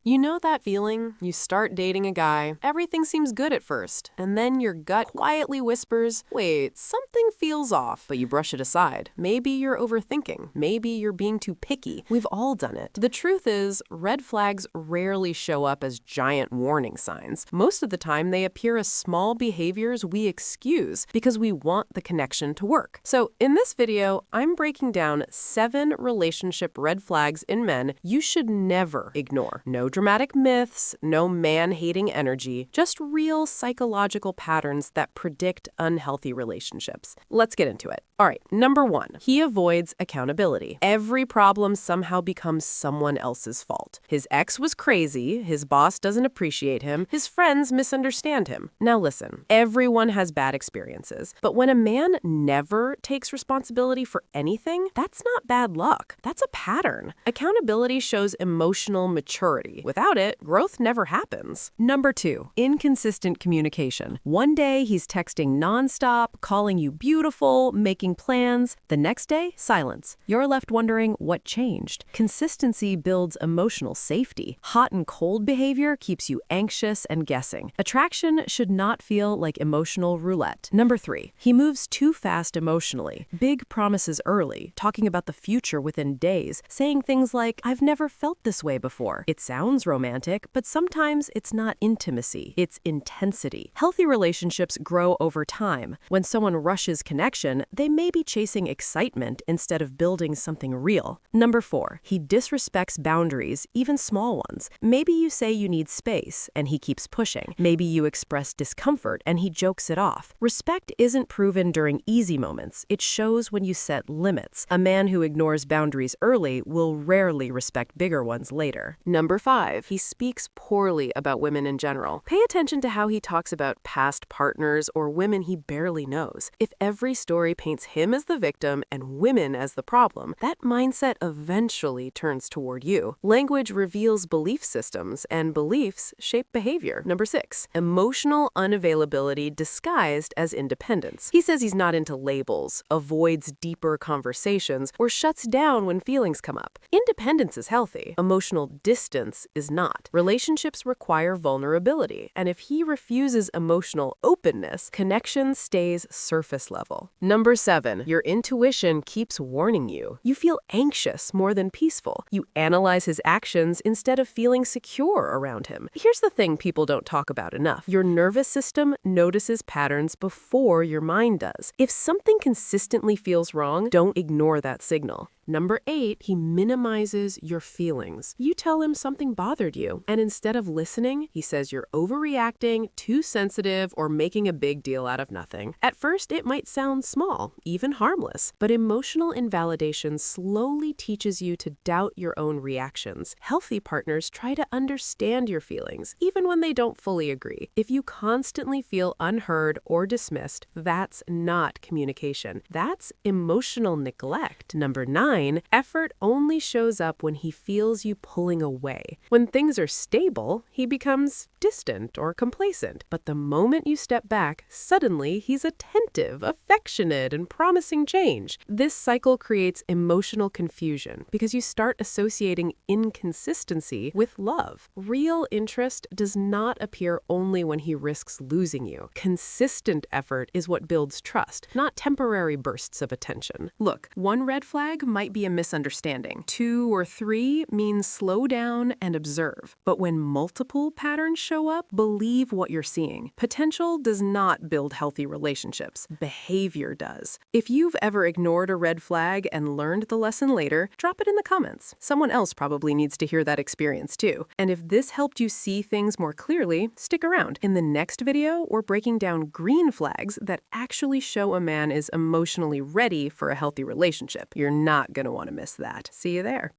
You know that feeling? You start dating a guy, everything seems good at first, and then your gut quietly whispers, wait, something feels off, but you brush it aside. Maybe you're overthinking. Maybe you're being too picky. We've all done it. The truth is, red flags rarely show up as giant warning signs. Most of the time, they appear as small behaviors we excuse because we want the connection to work. So in this video, I'm breaking down 7 relationship red flags in men you should never ignore. No dramatic myths, no man-hating energy, just real psychological patterns that predict unhealthy relationships. Let's get into it. All right, number 1, he avoids accountability. Every problem somehow becomes someone else's fault. His ex was crazy, his boss doesn't appreciate him, his friends misunderstand him. Now listen, everyone has bad experiences, but when a man never takes responsibility for anything, that's not bad luck. That's a pattern. Accountability shows emotional maturity. Without it, growth never happens. Number 2, inconsistent communication. One day he's texting nonstop, calling you beautiful, making plans. The next day, silence. You're left wondering what changed. Consistency builds emotional safety. Hot and cold behavior keeps you anxious and guessing. Attraction should not feel like emotional roulette. Number 3, he moves too fast emotionally. Big promises early, talking about the future within days, saying things like, I've never felt this way before. It sounds romantic, but sometimes it's not intimacy, it's intensity. Healthy relationships grow over time. When someone rushes connection, they may be chasing excitement instead of building something real. Number 4, he disrespects boundaries, even small ones. Maybe you say you need space, and he keeps pushing. Maybe you express discomfort, and he jokes it off. Respect isn't proven during easy moments. It shows when you set limits. A man who ignores boundaries early will rarely respect bigger ones later. Number 5, he speaks poorly about women in general. Pay attention to how he talks about past partners or women he barely knows. If every story paints him as the victim and women as the problem, that mindset eventually turns toward you. Language reveals belief systems, and beliefs shape behavior. Number 6, emotional unavailability disguised as independence. He says he's not into labels, avoids deeper conversations, or shuts down when feelings come up. Independence is healthy. Emotional distance is not. Relationships require vulnerability, and if he refuses emotional openness, connection stays surface level. Number 7, your intuition keeps warning you. You feel anxious more than peaceful. You analyze his actions instead of feeling secure around him. Here's the thing people don't talk about enough. Your nervous system notices patterns before your mind does. If something consistently feels wrong, don't ignore that signal. Number 8, he minimizes your feelings. You tell him something bothered you, and instead of listening, he says you're overreacting, too sensitive, or making a big deal out of nothing. At first, it might sound small, even harmless, but emotional invalidation slowly teaches you to doubt your own reactions. Healthy partners try to understand your feelings, even when they don't fully agree. If you constantly feel unheard or dismissed, that's not communication. That's emotional neglect. Number 9, effort only shows up when he feels you pulling away. When things are stable, he becomes distant or complacent. But the moment you step back, suddenly he's attentive, affectionate, and promising change. This cycle creates emotional confusion because you start associating inconsistency with love. Real interest does not appear only when he risks losing you. Consistent effort is what builds trust, not temporary bursts of attention. Look, one red flag might be a misunderstanding. 2 or 3 means slow down and observe. But when multiple patterns show up, believe what you're seeing. Potential does not build healthy relationships. Behavior does. If you've ever ignored a red flag and learned the lesson later, drop it in the comments. Someone else probably needs to hear that experience too. And if this helped you see things more clearly, stick around. In the next video, we're breaking down green flags that actually show a man is emotionally ready for a healthy relationship. You're not going to want to miss that. See you there.